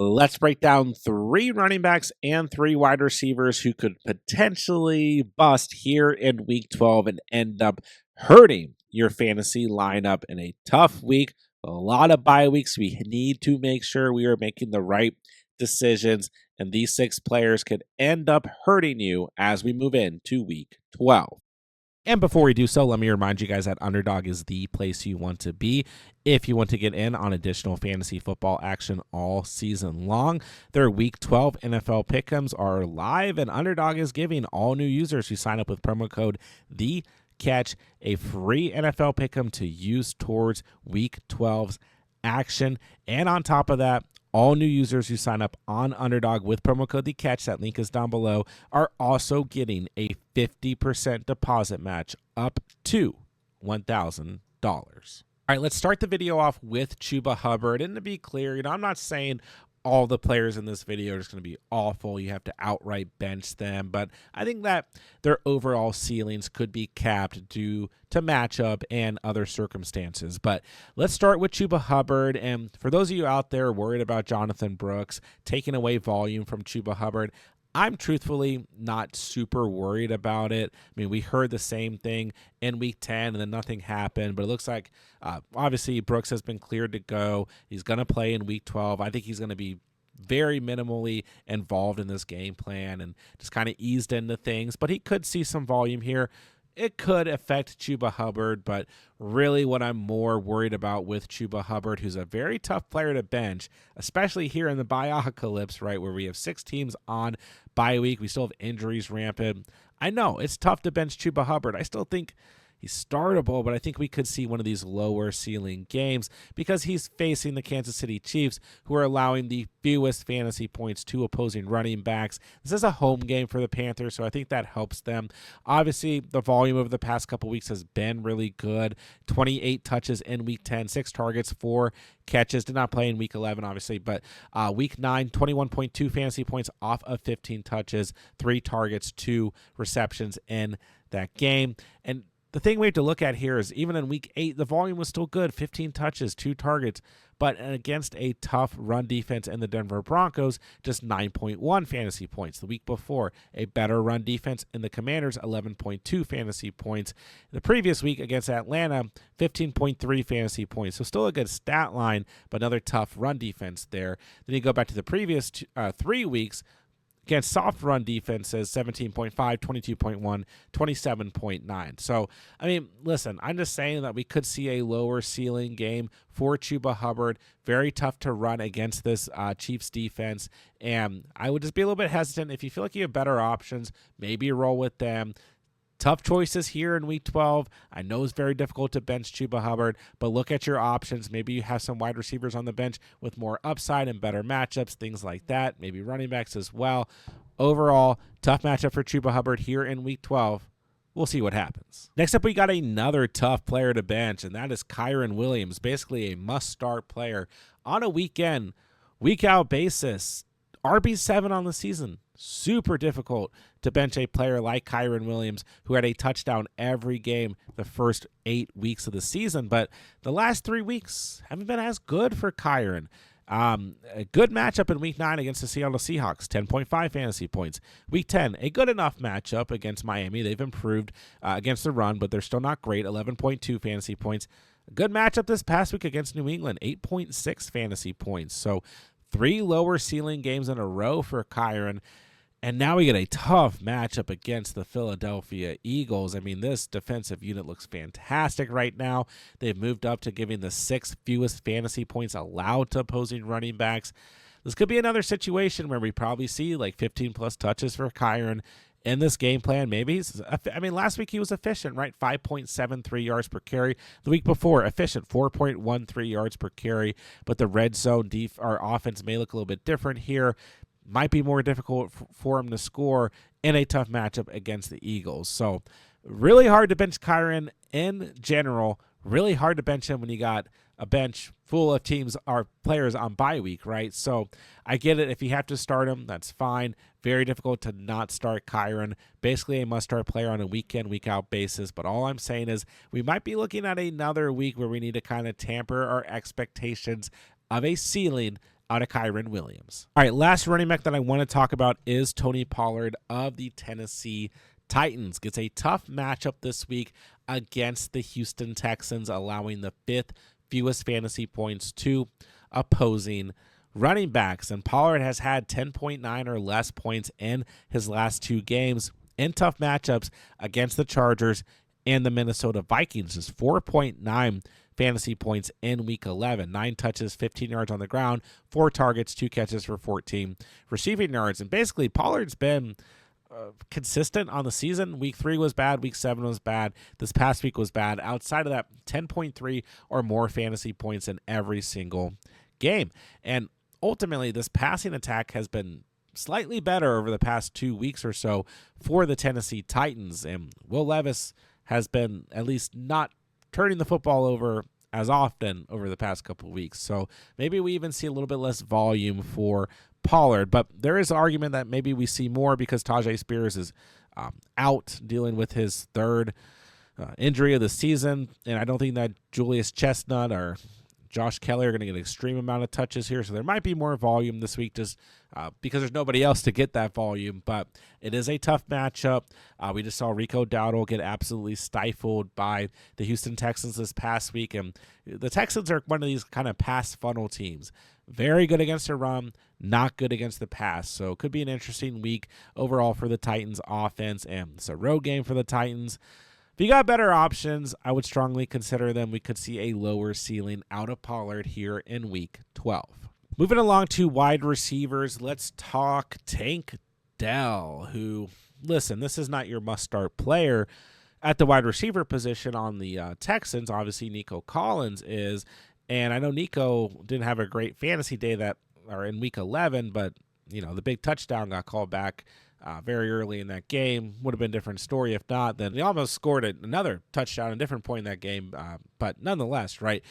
Let's break down 3 running backs and 3 wide receivers who could potentially bust here in week 12 and end up hurting your fantasy lineup in a tough week. A lot of bye weeks. We need to make sure we are making the right decisions, and these 6 players could end up hurting you as we move into week 12. And before we do so, let me remind you guys that Underdog is the place you want to be if you want to get in on additional fantasy football action all season long. Their Week 12 NFL Pick'ems are live, and Underdog is giving all new users who sign up with promo code THECATCH a free NFL Pick'em to use towards Week 12's action. And on top of that, all new users who sign up on Underdog with promo code THECATCH, that link is down below, are also getting a 50% deposit match up to $1,000. All right, let's start the video off with Chuba Hubbard. And to be clear, I'm not saying all the players in this video are just going to be awful. You have to outright bench them. But I think that their overall ceilings could be capped due to matchup and other circumstances. But let's start with Chuba Hubbard. And for those of you out there worried about Jonathan Brooks taking away volume from Chuba Hubbard, I'm truthfully not super worried about it. I mean, we heard the same thing in week 10 and then nothing happened, but it looks like obviously Brooks has been cleared to go. He's going to play in week 12. I think he's going to be very minimally involved in this game plan and just kind of eased into things, but he could see some volume here. It could affect Chuba Hubbard, but really what I'm more worried about with Chuba Hubbard, who's a very tough player to bench, especially here in the bye-apocalypse, right, where we have 6 teams on bye week. We still have injuries rampant. I know it's tough to bench Chuba Hubbard. I still think he's startable, but I think we could see one of these lower ceiling games because he's facing the Kansas City Chiefs, who are allowing the fewest fantasy points to opposing running backs. This is a home game for the Panthers, so I think that helps them. Obviously, the volume over the past couple weeks has been really good. 28 touches in week 10, 6 targets, 4 catches. Did not play in week 11, obviously, but week 9, 21.2 fantasy points off of 15 touches, 3 targets, 2 receptions in that game. And the thing we have to look at here is even in week 8, the volume was still good, 15 touches, 2 targets, but against a tough run defense in the Denver Broncos, just 9.1 fantasy points. The week before, a better run defense in the Commanders, 11.2 fantasy points. The previous week against Atlanta, 15.3 fantasy points. So still a good stat line, but another tough run defense there. Then you go back to the previous 3 weeks, against soft run defenses, 17.5, 22.1, 27.9. So, I mean, listen, I'm just saying that we could see a lower ceiling game for Chuba Hubbard. Very tough to run against this Chiefs defense. And I would just be a little bit hesitant. If you feel like you have better options, maybe roll with them. Tough choices here in week 12. I know it's very difficult to bench Chuba Hubbard, but look at your options. Maybe you have some wide receivers on the bench with more upside and better matchups, things like that. Maybe running backs as well. Overall, tough matchup for Chuba Hubbard here in week 12. We'll see what happens. Next up, we got another tough player to bench, and that is Kyren Williams, basically a must-start player on a week-in, week-out basis. RB7 on the season. Super difficult to bench a player like Kyren Williams, who had a touchdown every game the first 8 weeks of the season. But the last 3 weeks haven't been as good for Kyren. A good matchup in week 9 against the Seattle Seahawks, 10.5 fantasy points. Week 10, a good enough matchup against Miami. They've improved against the run, but they're still not great, 11.2 fantasy points. A good matchup this past week against New England, 8.6 fantasy points. So 3 lower ceiling games in a row for Kyren. And now we get a tough matchup against the Philadelphia Eagles. I mean, this defensive unit looks fantastic right now. They've moved up to giving the 6th fewest fantasy points allowed to opposing running backs. This could be another situation where we probably see like 15-plus touches for Kyren in this game plan. Maybe last week he was efficient, right? 5.73 yards per carry. The week before, efficient, 4.13 yards per carry. But the red zone our offense may look a little bit different here. Might be more difficult for him to score in a tough matchup against the Eagles. So really hard to bench Kyren in general. Really hard to bench him when you got a bench full of players on bye week, right? So I get it. If you have to start him, that's fine. Very difficult to not start Kyren. Basically a must-start player on a week-in, week-out basis. But all I'm saying is we might be looking at another week where we need to kind of tamper our expectations of a ceiling out of Kyron Williams. All right, last running back that I want to talk about is Tony Pollard of the Tennessee Titans. Gets a tough matchup this week against the Houston Texans, allowing the 5th fewest fantasy points to opposing running backs. And Pollard has had 10.9 or less points in his last 2 games in tough matchups against the Chargers and the Minnesota Vikings. Just 4.9 fantasy points in week 11. 9 touches, 15 yards on the ground, 4 targets, 2 catches for 14 receiving yards. And basically, Pollard's been consistent on the season. Week 3 was bad. Week 7 was bad. This past week was bad. Outside of that, 10.3 or more fantasy points in every single game. And ultimately, this passing attack has been slightly better over the past 2 weeks or so for the Tennessee Titans. And Will Levis has been at least not turning the football over as often over the past couple of weeks. So maybe we even see a little bit less volume for Pollard. But there is an argument that maybe we see more because Tajay Spears is out dealing with his 3rd injury of the season. And I don't think that Julius Chestnut or Josh Kelly are going to get an extreme amount of touches here. So there might be more volume this week just because there's nobody else to get that volume. But it is a tough matchup. We just saw Rico Dowdle get absolutely stifled by the Houston Texans this past week. And the Texans are one of these kind of pass funnel teams. Very good against the run, not good against the pass. So it could be an interesting week overall for the Titans offense. And it's a road game for the Titans. If you got better options, I would strongly consider them. We could see a lower ceiling out of Pollard here in week 12. Moving along to wide receivers, let's talk Tank Dell, who, listen, this is not your must-start player at the wide receiver position on the Texans. Obviously, Nico Collins is, and I know Nico didn't have a great fantasy day in week 11, but the big touchdown got called back very early in that game. Would have been a different story if not. Then he almost scored another touchdown at a different point in that game. But nonetheless, right,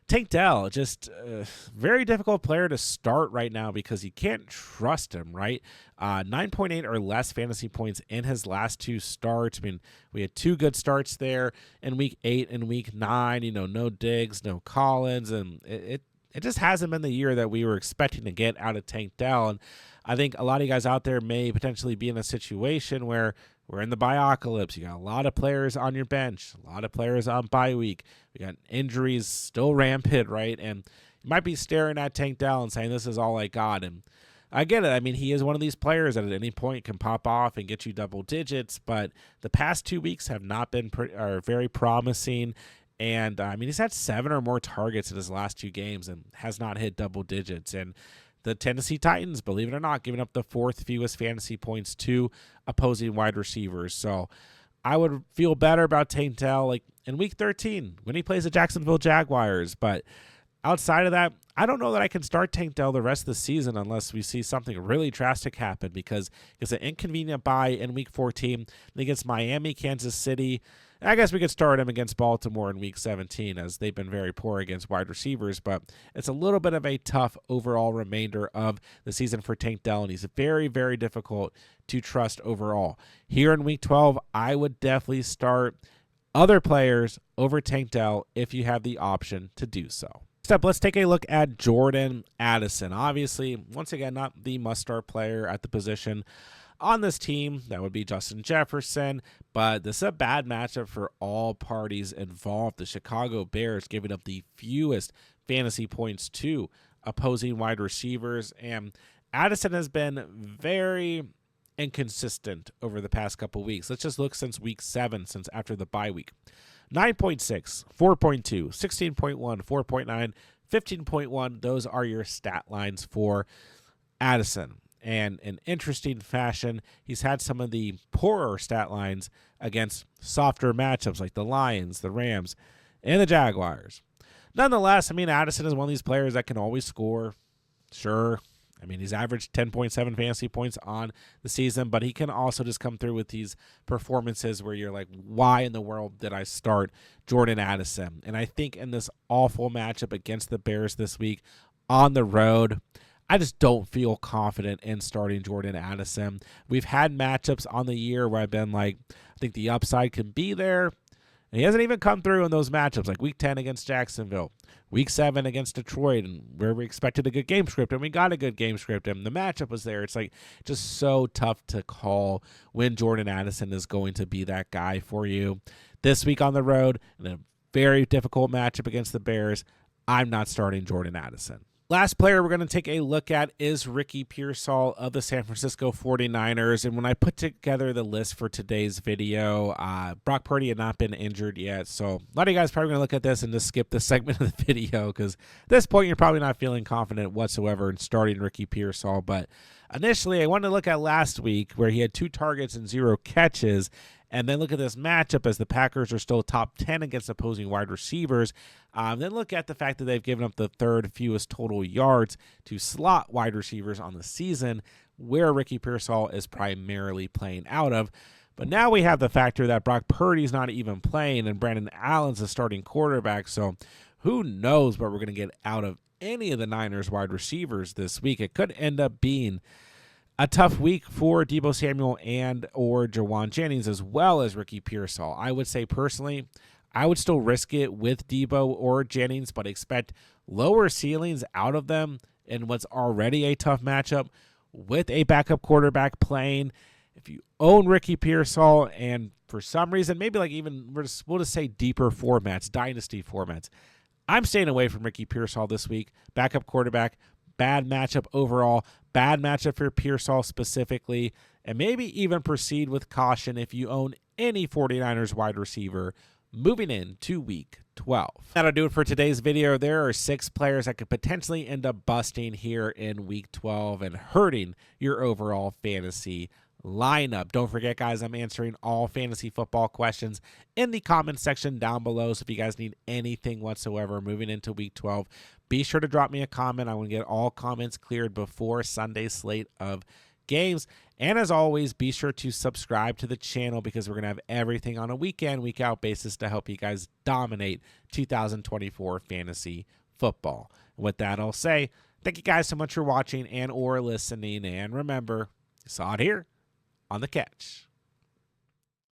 Tank Dell, just a very difficult player to start right now because you can't trust him, right? 9.8 or less fantasy points in his last 2 starts. I mean, we had 2 good starts there in week 8 and week 9. No Diggs, no Collins, and it just hasn't been the year that we were expecting to get out of Tank Dell. And I think a lot of you guys out there may potentially be in a situation where we're in the biocalypse. You got a lot of players on your bench, a lot of players on bye week. We got injuries still rampant, right? And you might be staring at Tank Dell and saying, this is all I got. And I get it. I mean, he is one of these players that at any point can pop off and get you double digits. But the past 2 weeks have not been very promising. And, he's had 7 or more targets in his last 2 games and has not hit double digits. And the Tennessee Titans, believe it or not, giving up the 4th fewest fantasy points to opposing wide receivers. So I would feel better about Tank Dell like in week 13 when he plays the Jacksonville Jaguars. But outside of that, I don't know that I can start Tank Dell the rest of the season unless we see something really drastic happen because it's an inconvenient bye in week 14 against Miami, Kansas City. I guess we could start him against Baltimore in week 17 as they've been very poor against wide receivers, but it's a little bit of a tough overall remainder of the season for Tank Dell, and he's very, very difficult to trust overall. Here in week 12, I would definitely start other players over Tank Dell if you have the option to do so. Next up, let's take a look at Jordan Addison. Obviously, once again, not the must-start player at the position on this team. That would be Justin Jefferson, but this is a bad matchup for all parties involved. The Chicago Bears giving up the fewest fantasy points to opposing wide receivers, and Addison has been very inconsistent over the past couple weeks. Let's just look since week 7, since after the bye week. 9.6, 4.2, 16.1, 4.9, 15.1. Those are your stat lines for Addison. And in interesting fashion, he's had some of the poorer stat lines against softer matchups like the Lions, the Rams, and the Jaguars. Nonetheless, Addison is one of these players that can always score. Sure. He's averaged 10.7 fantasy points on the season, but he can also just come through with these performances where you're like, why in the world did I start Jordan Addison? And I think in this awful matchup against the Bears this week on the road, I just don't feel confident in starting Jordan Addison. We've had matchups on the year where I've been like, I think the upside can be there. And he hasn't even come through in those matchups, like week 10 against Jacksonville, week 7 against Detroit, and where we expected a good game script, and we got a good game script, and the matchup was there. It's like just so tough to call when Jordan Addison is going to be that guy for you. This week on the road, in a very difficult matchup against the Bears, I'm not starting Jordan Addison. Last player we're going to take a look at is Ricky Pearsall of the San Francisco 49ers. And when I put together the list for today's video, Brock Purdy had not been injured yet. So a lot of you guys probably going to look at this and just skip this segment of the video because at this point you're probably not feeling confident whatsoever in starting Ricky Pearsall. But initially I wanted to look at last week where he had 2 targets and 0 catches. And then look at this matchup as the Packers are still top 10 against opposing wide receivers. Then look at the fact that they've given up the 3rd fewest total yards to slot wide receivers on the season, where Ricky Pearsall is primarily playing out of. But now we have the factor that Brock Purdy's not even playing and Brandon Allen's the starting quarterback. So who knows what we're going to get out of any of the Niners wide receivers this week. It could end up being a tough week for Deebo Samuel and or Jawan Jennings as well as Ricky Pearsall. I would say personally, I would still risk it with Deebo or Jennings, but expect lower ceilings out of them in what's already a tough matchup with a backup quarterback playing. If you own Ricky Pearsall and for some reason, maybe like even we'll just say deeper formats, dynasty formats, I'm staying away from Ricky Pearsall this week. Backup quarterback, bad matchup overall, bad matchup for Pearsall specifically, and maybe even proceed with caution if you own any 49ers wide receiver moving into week 12. That'll do it for today's video. There are 6 players that could potentially end up busting here in week 12 and hurting your overall fantasy lineup. Don't forget, guys, I'm answering all fantasy football questions in the comment section down below. So if you guys need anything whatsoever moving into week 12, be sure to drop me a comment. I want to get all comments cleared before Sunday's slate of games. And as always, be sure to subscribe to the channel because we're going to have everything on a week in, week out basis to help you guys dominate 2024 fantasy football. And with that, I'll say thank you guys so much for watching and or listening. And remember, you saw it here on The Catch.